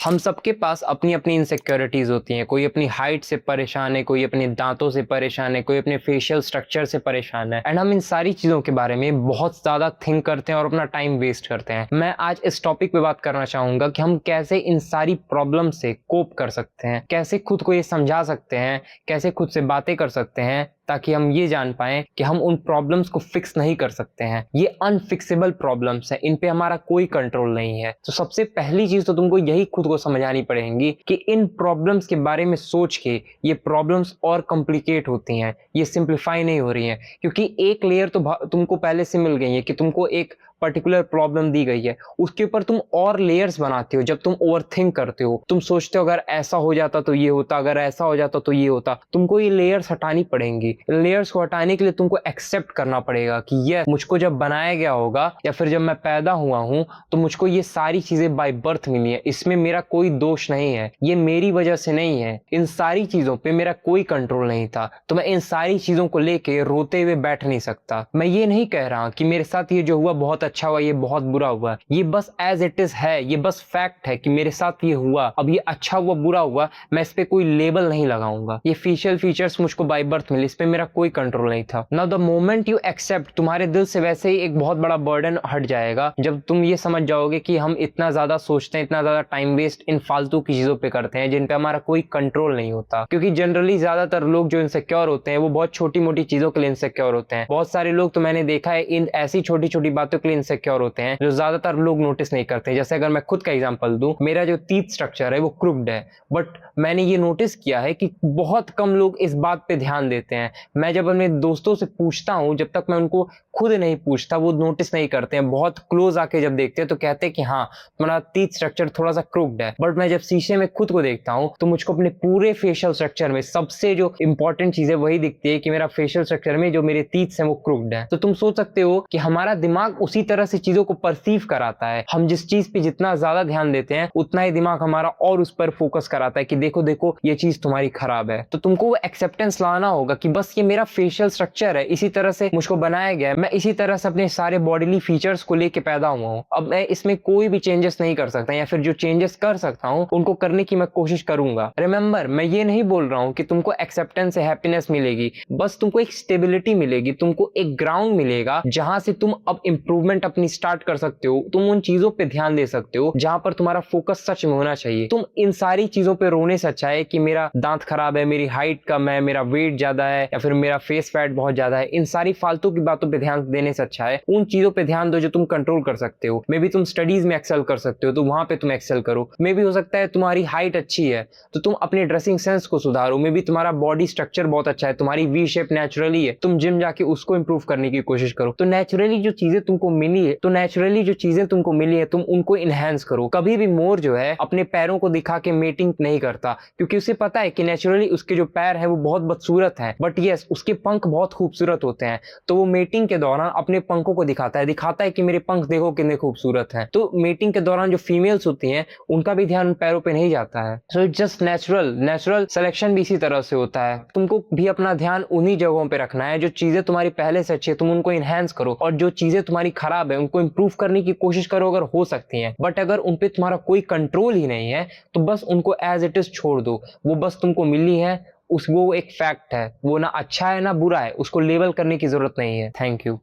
हम सबके पास अपनी अपनी इनसिक्योरिटीज होती हैं। कोई अपनी हाइट से परेशान है, कोई अपने दांतों से परेशान है, कोई अपने फेशियल स्ट्रक्चर से परेशान है। एंड हम इन सारी चीजों के बारे में बहुत ज्यादा थिंक करते हैं और अपना टाइम वेस्ट करते हैं। मैं आज इस टॉपिक पे बात करना चाहूंगा कि हम कैसे इन सारी प्रॉब्लम से कोप कर सकते हैं, कैसे खुद को ये समझा सकते हैं, कैसे खुद से बातें कर सकते हैं, ताकि हम ये जान पाएं कि हम उन प्रॉब्लम्स को फिक्स नहीं कर सकते हैं। ये अनफिक्सेबल प्रॉब्लम्स हैं, इन पे हमारा कोई कंट्रोल नहीं है। तो सबसे पहली चीज तो तुमको यही खुद को समझानी पड़ेगी कि इन प्रॉब्लम्स के बारे में सोच के ये प्रॉब्लम्स और कॉम्प्लिकेट होती हैं, ये सिंप्लीफाई नहीं हो रही हैं। क्योंकि एक लेयर तो तुमको पहले से मिल गई है कि तुमको एक पर्टिकुलर प्रॉब्लम दी गई है, उसके ऊपर तुम और लेयर्स बनाते हो। जब तुम ओवरथिंक करते हो, तुम सोचते हो अगर ऐसा हो जाता तो ये होता, अगर ऐसा हो जाता तो ये होता। तुमको ये लेयर्स हटानी पड़ेंगी। लेयर्स को हटाने के लिए तुमको एक्सेप्ट करना पड़ेगा कि ये मुझको जब बनाया गया होगा या फिर जब मैं पैदा हुआ हूं तो मुझको ये सारी चीजें बाय बर्थ मिली है, इसमें मेरा कोई दोष नहीं है, ये मेरी वजह से नहीं है, इन सारी चीजों पे मेरा कोई कंट्रोल नहीं था। तो मैं इन सारी चीजों को लेके रोते हुए बैठ नहीं सकता। मैं ये नहीं कह रहा कि मेरे साथ ये जो हुआ बहुत अच्छा हुआ, ये बहुत बुरा हुआ। ये बस एज इट इज है, ये बस फैक्ट है कि मेरे साथ ये हुआ। अब ये अच्छा हुआ बुरा हुआ, मैं इस पे कोई लेबल नहीं लगाऊंगा। ये फेशियल फीचर्स मुझको बाय बर्थ मिले, इस पे मेरा कोई कंट्रोल नहीं था। Now the moment you accept, तुम्हारे दिल से वैसे ही एक बहुत बड़ा बर्डन हट जाएगा जब तुम ये समझ जाओगे कि हम इतना ज्यादा सोचते हैं, इतना ज्यादा टाइम वेस्ट इन फालतू की चीजों पे करते हैं जिन पे हमारा कोई कंट्रोल नहीं होता। क्योंकि जनरली ज्यादातर लोग जो इनसिक्योर होते हैं वो बहुत छोटी मोटी चीजों के लिए इनसिक्योर होते हैं। बहुत सारे लोग तो मैंने देखा है इन ऐसी छोटी छोटी बातों के लिए इनसिक्योर होते हैं जो ज्यादातर लोग नोटिस नहीं करते। जैसे अगर मैं खुद का एग्जांपल दूं, मेरा जो टीथ स्ट्रक्चर है वो क्रूक्ड है, बट मैंने ये नोटिस किया है कि बहुत कम लोग इस बात पे ध्यान देते हैं। मैं जब अपने दोस्तों से पूछता हूं, जब तक मैं उनको खुद नहीं पूछता वो नोटिस नहीं करते हैं। बहुत क्लोज आके जब देखते हैं तो कहते हैं कि हाँ तुम्हारा टीथ स्ट्रक्चर थोड़ा सा क्रूक्ड है। बट मैं जब शीशे में खुद को देखता हूं तो मुझको अपने पूरे फेशियल स्ट्रक्चर में सबसे जो इंपॉर्टेंट चीज है वही दिखती है कि मेरा फेशियल स्ट्रक्चर में जो मेरे टीथ हैं वो क्रूक्ड है। तो तुम सोच सकते हो कि हमारा दिमाग उसी तरह से चीजों को परसीव कराता है। हम जिस चीज पे जितना ज्यादा ध्यान देते हैं उतना ही दिमाग हमारा और उस पर फोकस कराता है कि देखो देखो ये चीज तुम्हारी खराब है। तो तुमको वो एक्सेप्टेंस लाना होगा कि बस ये मेरा फेशियल स्ट्रक्चर है, इसी तरह से मुझको बनाया गया है, मैं इसी तरह से अपने सारे बॉडीली फीचर्स को लेके पैदा हुआ हूं। अब मैं इसमें कोई भी चेंजेस नहीं कर सकता, या फिर जो चेंजेस कर सकता हूं उनको करने की मैं कोशिश करूंगा। रिमेंबर, मैं ये नहीं बोल रहा हूं कि तुमको एक्सेप्टेंस से हैप्पीनेस मिलेगी, बस तुमको एक स्टेबिलिटी मिलेगी, तुमको एक ग्राउंड मिलेगा जहां से तुम अब इंप्रूवमेंट अपनी स्टार्ट कर सकते हो। तुम उन चीजों पे ध्यान दे सकते हो जहां पर तुम्हारा फोकस सच में होना चाहिए। तुम इन सारी चीजों पे रोने से अच्छा है कि मेरा दांत खराब है, मेरी हाइट कम है, मेरा वेट ज्यादा है, या फिर मेरा फेस फैट बहुत ज्यादा है, इन सारी फालतू की बातों पे ध्यान देने से अच्छा है उन चीजों पे ध्यान दो जो तुम कंट्रोल कर सकते हो। मे बी तुम स्टडीज में एक्सेल कर सकते हो तो वहां पे तुम एक्सेल करो। मे बी हो सकता है तुम्हारी हाइट अच्छी है तो तुम अपने ड्रेसिंग सेंस को सुधारो। मे बी तुम्हारा बॉडी स्ट्रक्चर बहुत अच्छा है, तुम्हारी वी शेप नेचुरली है, तुम जिम जाके उसको इंप्रूव करने की कोशिश करो। तो नेचुरली जो चीजें तुमको मिली है तुम उनको इनहेंस करो। कभी भी मोर जो है अपने पैरों को दिखा के मेटिंग नहीं करता, क्योंकि उसे पता है कि नेचुरली उसके जो पैर है वो बहुत बदसूरत है, बट यस उसके पंख बहुत खूबसूरत होते हैं। तो वो मेटिंग के दौरान अपने पंखों को दिखाता है कि मेरे पंख देखो कितने खूबसूरत हैं। तो मेटिंग के दौरान जो फीमेल्स होती हैं उनका भी ध्यान पैरों पे नहीं जाता है। So it's just natural selection भी इसी तरह से होता है। तुमको भी अपना ध्यान उन्हीं जगहों पे रखना है जो चीजें तुम्हारी पहले से अच्छी है तुम उनको इनहेंस करो, और जो चीजें तुम्हारी खराब है उनको इंप्रूव करने की कोशिश करो अगर हो सकती है। बट अगर उन पे तुम्हारा कोई कंट्रोल ही नहीं है तो बस उनको एज इट इज छोड़ दो। वो बस तुमको मिली है, वो एक फैक्ट है, वो ना अच्छा है ना बुरा है, उसको लेबल करने की जरूरत नहीं है। Thank you.